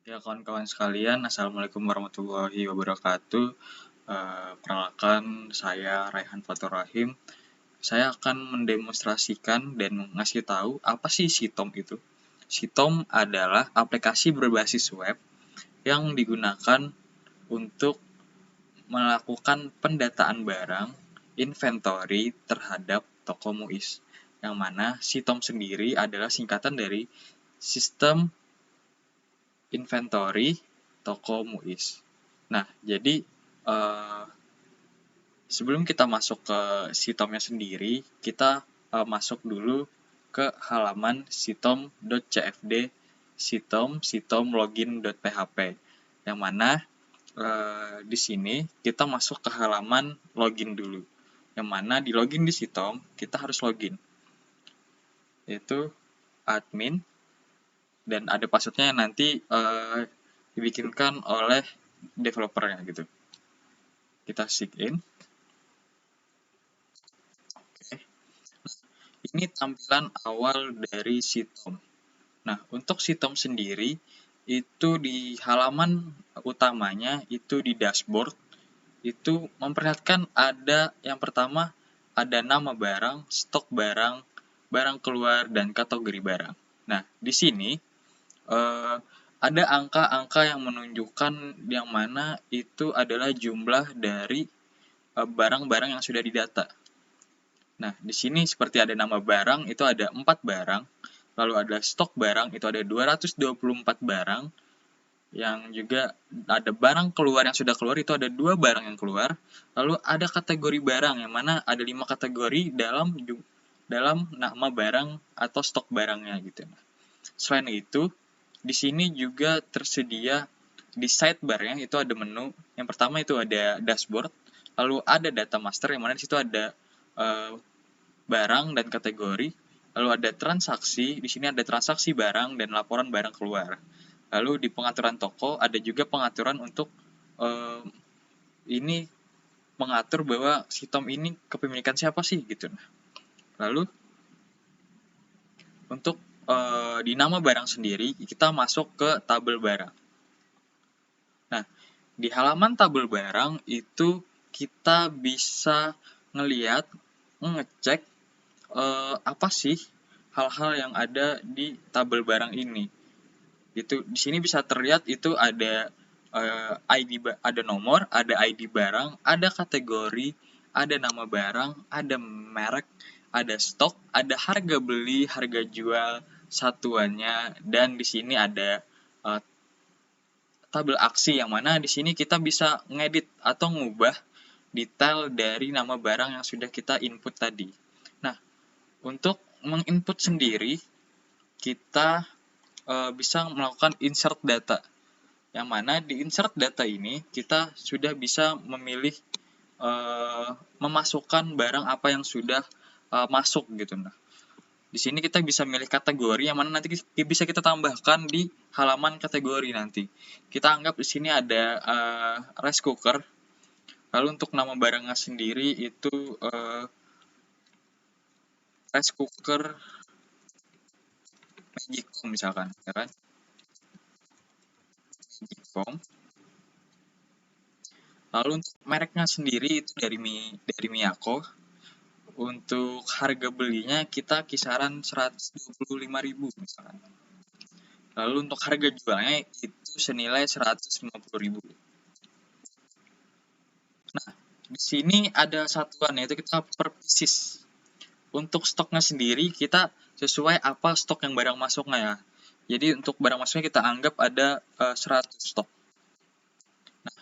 Ya, kawan-kawan sekalian, Assalamualaikum warahmatullahi wabarakatuh. Perkenalkan, saya Raihan Fatur Rahim. Saya akan mendemonstrasikan dan ngasih tahu apa sih Sitom itu. Sitom adalah aplikasi berbasis web yang digunakan untuk melakukan pendataan barang, inventory terhadap toko MUIS. Yang mana Sitom sendiri adalah singkatan dari Sistem Inventory Toko MUIS. Nah, jadi sebelum kita masuk ke sitomnya sendiri, kita masuk dulu ke halaman sitom.cfd sitom login.php, yang mana di sini kita masuk ke halaman login dulu, yang mana di login di sitom kita harus login, yaitu admin, dan ada passwordnya yang nanti dibikinkan oleh developernya gitu. Kita sign in. Oke. Ini tampilan awal dari Sitom. Nah, untuk Sitom sendiri itu di halaman utamanya itu di dashboard itu memperlihatkan ada yang pertama ada nama barang, stok barang, barang keluar, dan kategori barang. Nah, di sini ada angka-angka yang menunjukkan yang mana itu adalah jumlah dari barang-barang yang sudah didata. Nah, di sini seperti ada nama barang, itu ada 4 barang, lalu ada stok barang, itu ada 224 barang, yang juga ada barang keluar yang sudah keluar, itu ada 2 barang yang keluar, lalu ada kategori barang, yang mana ada 5 kategori dalam nama barang atau stok barangnya gitu. Selain itu, di sini juga tersedia di sidebar-nya itu ada menu. Yang pertama itu ada dashboard, lalu ada data master, yang mana di situ ada barang dan kategori, lalu ada transaksi, di sini ada transaksi barang dan laporan barang keluar. Lalu di pengaturan toko ada juga pengaturan untuk ini mengatur bahwa Sitom ini kepemilikan siapa sih gitu. Lalu untuk di nama barang sendiri kita masuk ke tabel barang. Nah, di halaman tabel barang itu kita bisa ngecek apa sih hal-hal yang ada di tabel barang ini. Itu di sini bisa terlihat itu ada ID, ada nomor, ada ID barang, ada kategori, ada nama barang, ada merek, ada stok, ada harga beli, harga jual, satuannya, dan di sini ada tabel aksi, yang mana di sini kita bisa ngedit atau ngubah detail dari nama barang yang sudah kita input tadi. Nah, untuk menginput sendiri, kita bisa melakukan insert data, yang mana di insert data ini kita sudah bisa memilih memasukkan barang apa yang sudah masuk gitu. Nah, di sini kita bisa milih kategori, yang mana nanti bisa kita tambahkan di halaman kategori nanti. Kita anggap di sini ada rice cooker. Lalu untuk nama barangnya sendiri itu rice cooker Magicom misalkan, ya kan? Magicom. Lalu untuk mereknya sendiri itu dari Miyako. Untuk harga belinya kita kisaran 125.000 misalkan. Lalu untuk harga jualnya itu senilai 150.000. Nah, di sini ada satuan, yaitu kita per pieces. Untuk stoknya sendiri kita sesuai apa stok yang barang masuknya ya. Jadi untuk barang masuknya kita anggap ada 100 stok. Nah,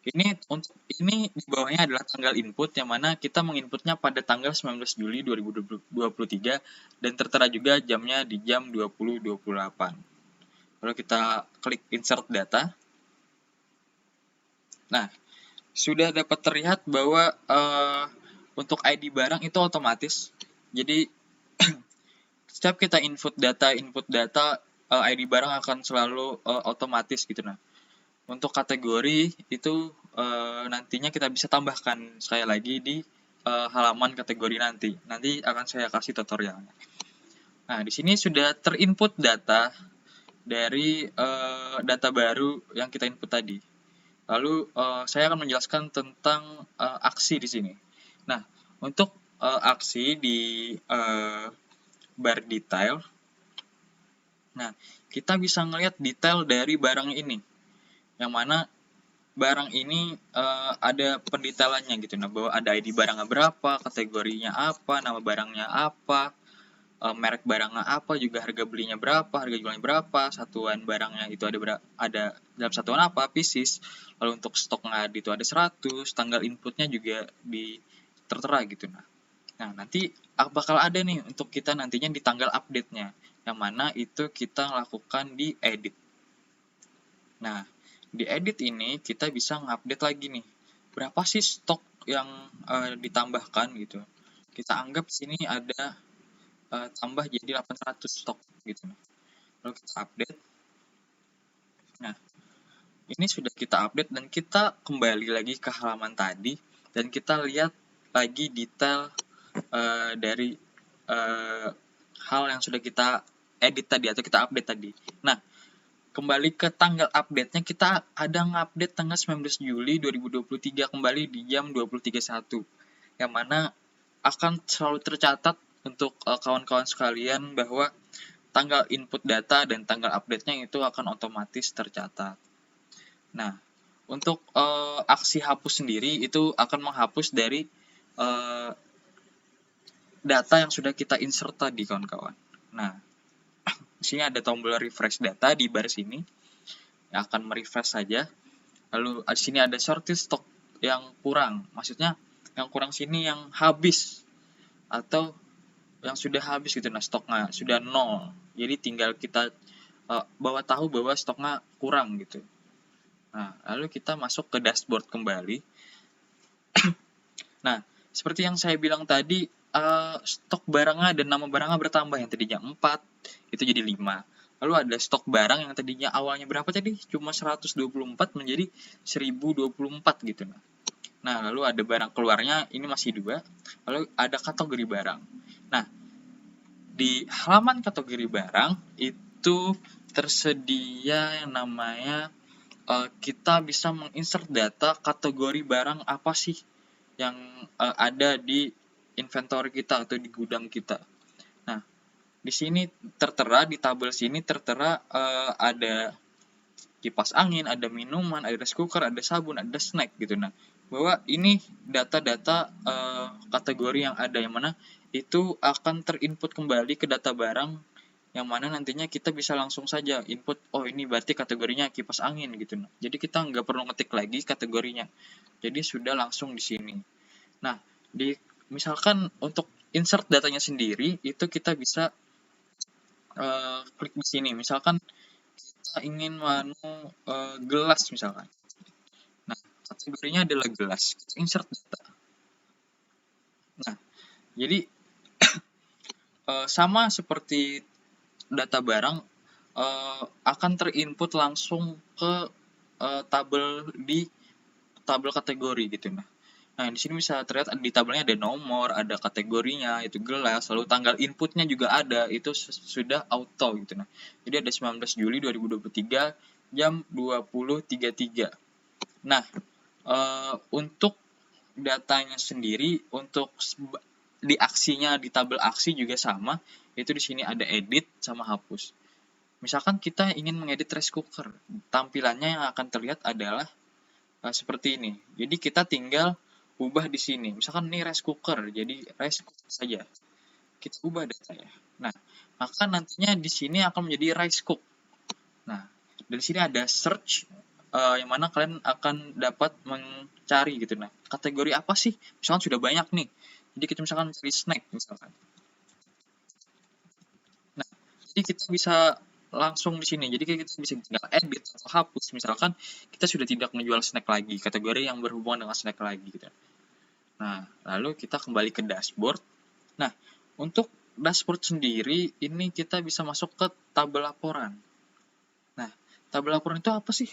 ini di bawahnya adalah tanggal input, yang mana kita menginputnya pada tanggal 19 Juli 2023 dan tertera juga jamnya di jam 20.28. Lalu kita klik insert data. Nah, sudah dapat terlihat bahwa untuk ID barang itu otomatis. Jadi setiap kita input data ID barang akan selalu otomatis gitu. Nah, untuk kategori itu nantinya kita bisa tambahkan sekali lagi di halaman kategori nanti. Nanti akan saya kasih tutorialnya. Nah, di sini sudah terinput data dari data baru yang kita input tadi. Lalu saya akan menjelaskan tentang aksi di sini. Nah, untuk aksi di bar detail, nah kita bisa ngelihat detail dari barang ini, yang mana barang ini ada pendetailannya gitu. Nah, bahwa ada ID barangnya berapa, kategorinya apa, nama barangnya apa, merek barangnya apa, juga harga belinya berapa, harga jualnya berapa, satuan barangnya itu ada dalam satuan apa, pieces. Lalu untuk stoknya itu ada 100, tanggal inputnya juga tertera gitu. Nah, nanti bakal ada nih untuk kita nantinya di tanggal update-nya, yang mana itu kita lakukan di edit. Nah, di edit ini kita bisa ngupdate lagi nih, berapa sih stok yang ditambahkan gitu. Kita anggap sini ada tambah jadi 800 stok gitu. Lalu kita update. Nah, ini sudah kita update dan kita kembali lagi ke halaman tadi dan kita lihat lagi detail dari hal yang sudah kita edit tadi atau kita update tadi. Nah, kembali ke tanggal update-nya, kita ada ngupdate tanggal 19 Juli 2023 kembali di jam 23.01, yang mana akan selalu tercatat untuk kawan-kawan sekalian bahwa tanggal input data dan tanggal update-nya itu akan otomatis tercatat. Nah, untuk aksi hapus sendiri itu akan menghapus dari data yang sudah kita insert tadi, kawan-kawan. Nah, di sini ada tombol refresh data di bar sini yang akan merefresh saja. Lalu di sini ada sorted stock yang kurang, maksudnya yang kurang sini yang habis atau yang sudah habis gitu. Nah, stoknya sudah 0, jadi tinggal kita bawa tahu bahwa stoknya kurang gitu. Nah, lalu kita masuk ke dashboard kembali. Nah, seperti yang saya bilang tadi, stok barangnya dan nama barangnya bertambah, yang tadinya 4 itu jadi 5. Lalu ada stok barang yang tadinya awalnya berapa tadi? Cuma 124 menjadi 1024 gitu. Nah, lalu ada barang keluarnya, ini masih 2. Lalu ada kategori barang. Nah, di halaman kategori barang itu tersedia yang namanya kita bisa menginsert data kategori barang apa sih yang ada di inventory kita atau di gudang kita. Nah, di sini tertera, di tabel sini tertera ada kipas angin, ada minuman, ada rice cooker, ada sabun, ada snack gitu. Nah, bahwa ini data-data kategori yang ada, yang mana itu akan terinput kembali ke data barang, yang mana nantinya kita bisa langsung saja input, oh ini berarti kategorinya kipas angin gitu. Nah, jadi kita nggak perlu ngetik lagi kategorinya, jadi sudah langsung di sini. Nah, misalkan untuk insert datanya sendiri itu kita bisa klik di sini. Misalkan kita ingin gelas misalkan. Nah, kategorinya adalah gelas. Kita insert data. Nah, jadi sama seperti data barang akan terinput langsung ke tabel kategori gitu. Nah, di sini bisa terlihat di tabelnya ada nomor, ada kategorinya, itu gelas, lalu tanggal inputnya juga ada, itu sudah auto gitu. Nah, jadi ada 19 Juli 2023 jam 20.33. Nah, untuk datanya sendiri, untuk di aksinya, di tabel aksi juga sama, itu di sini ada edit sama hapus. Misalkan kita ingin mengedit rice cooker, tampilannya yang akan terlihat adalah seperti ini. Jadi kita tinggal ubah di sini. Misalkan ini rice cooker, jadi rice cooker saja. Kita ubah datanya. Nah, maka nantinya di sini akan menjadi rice cook. Nah, dari sini ada search, yang mana kalian akan dapat mencari gitu. Nah, kategori apa sih? Misalkan sudah banyak nih. Jadi kita misalkan cari snack misalkan. Nah, jadi kita bisa langsung di sini. Jadi kita bisa tinggal edit atau hapus. Misalkan kita sudah tidak menjual snack lagi, kategori yang berhubungan dengan snack lagi gitu. Nah, lalu kita kembali ke dashboard. Nah, untuk dashboard sendiri ini kita bisa masuk ke tabel laporan. Nah, tabel laporan itu apa sih?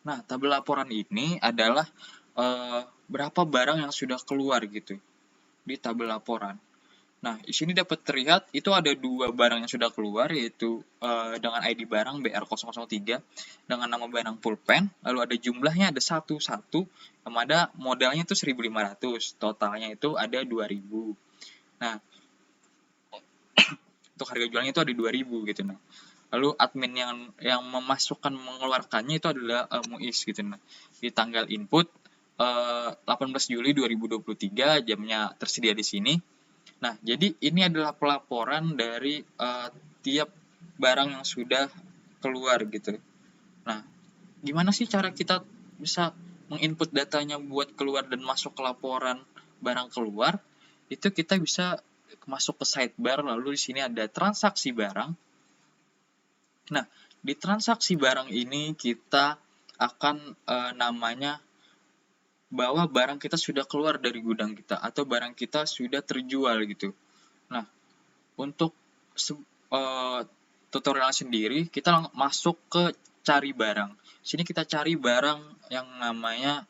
Nah, tabel laporan ini adalah berapa barang yang sudah keluar gitu di tabel laporan. Nah, di sini dapat terlihat itu ada 2 barang yang sudah keluar, yaitu dengan ID barang BR003 dengan nama barang pulpen, lalu ada jumlahnya ada 1, yang mana modalnya itu 1.500, totalnya itu ada 2.000. Nah, untuk harga jualnya itu ada 2.000 gitu. Nah, lalu admin yang memasukkan mengeluarkannya itu adalah Muiz gitu. Nah, di tanggal input 18 Juli 2023, jamnya tersedia di sini. Nah, jadi ini adalah pelaporan dari tiap barang yang sudah keluar gitu. Nah, gimana sih cara kita bisa menginput datanya buat keluar dan masuk ke laporan barang keluar? Itu kita bisa masuk ke sidebar, lalu di sini ada transaksi barang. Nah, di transaksi barang ini kita akan namanya bahwa barang kita sudah keluar dari gudang kita atau barang kita sudah terjual gitu. Nah, untuk tutorial sendiri kita masuk ke cari barang. Sini kita cari barang yang namanya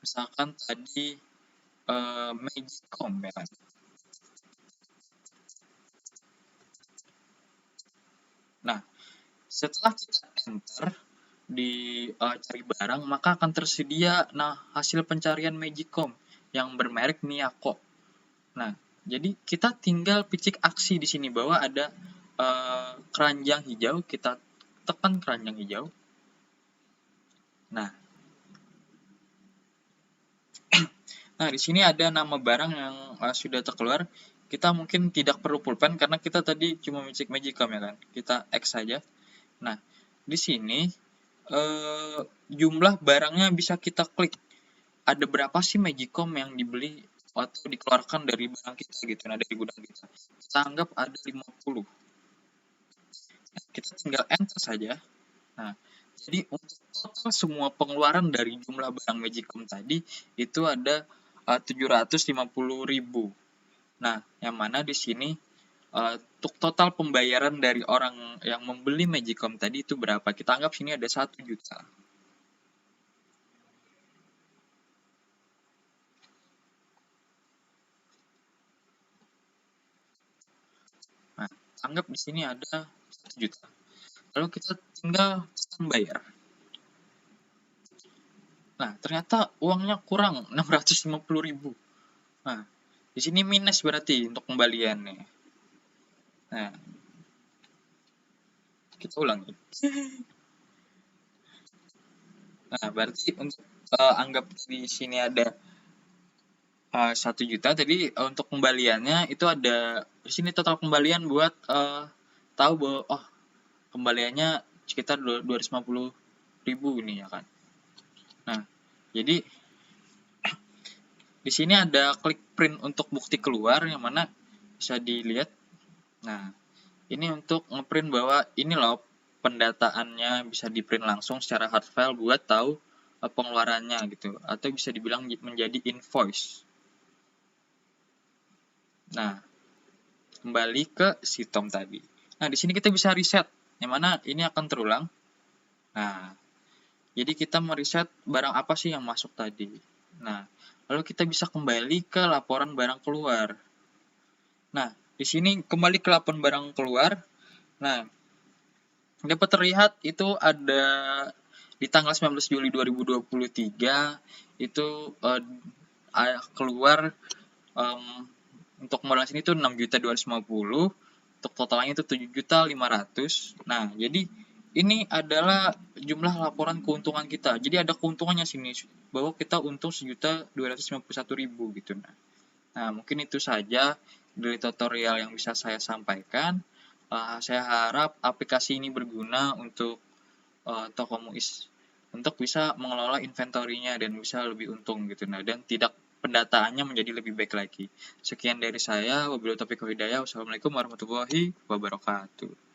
misalkan tadi Magicom ya kan. Nah, setelah kita enter di cari barang, maka akan tersedia hasil pencarian Magicom yang bermerek Miyako. Nah, jadi kita tinggal picik aksi di sini bahwa ada keranjang hijau, kita tekan keranjang hijau. Nah, di sini ada nama barang yang sudah terkeluar. Kita mungkin tidak perlu pulpen karena kita tadi cuma picik Magicom ya kan. Kita X saja. Nah, di sini jumlah barangnya bisa kita klik. Ada berapa sih Magicom yang dibeli atau dikeluarkan dari barang kita gitu, nah dari gudang kita. Kita anggap ada 50. Nah, kita tinggal enter saja. Nah, jadi untuk total semua pengeluaran dari jumlah barang Magicom tadi itu ada 750.000. Nah, yang mana di sini untuk total pembayaran dari orang yang membeli Magicom tadi itu berapa? Kita anggap sini ada 1 juta. Nah, anggap di sini ada 1 juta. Lalu kita tinggal tekan bayar. Nah, ternyata uangnya kurang 650.000. Nah, di sini minus berarti untuk kembaliannya. Nah, kita ulangi. Nah, berarti untuk anggap di sini ada 1 juta, tadi untuk kembaliannya itu ada di sini total kembalian buat tahu bahwa kembaliannya sekitar 250.000 nih ya kan. Nah, jadi di sini ada klik print untuk bukti keluar yang mana bisa dilihat. Nah, ini untuk ngeprint bahwa ini loh pendataannya, bisa di-print langsung secara hard file buat tahu pengeluarannya gitu, atau bisa dibilang menjadi invoice. Nah, kembali ke Sitom tadi. Nah, di sini kita bisa reset, yang mana ini akan terulang. Nah, jadi kita mereset barang apa sih yang masuk tadi. Nah, lalu kita bisa kembali ke laporan barang keluar. Nah, di sini kembali ke laporan barang keluar. Nah, dapat terlihat itu ada di tanggal 19 Juli 2023 itu keluar untuk modal sini itu 6.250.000, untuk totalnya itu 7.500.000. Nah, jadi ini adalah jumlah laporan keuntungan kita. Jadi ada keuntungannya sini bahwa kita untung 1.251.000 gitu. Nah, mungkin itu saja dari tutorial yang bisa saya sampaikan. Saya harap aplikasi ini berguna untuk toko Muiz untuk bisa mengelola inventory-nya dan bisa lebih untung gitu. Nah, dan tidak pendataannya menjadi lebih baik lagi. Sekian dari saya, wabillahi taufiq wal hidayah. Wassalamualaikum warahmatullahi wabarakatuh.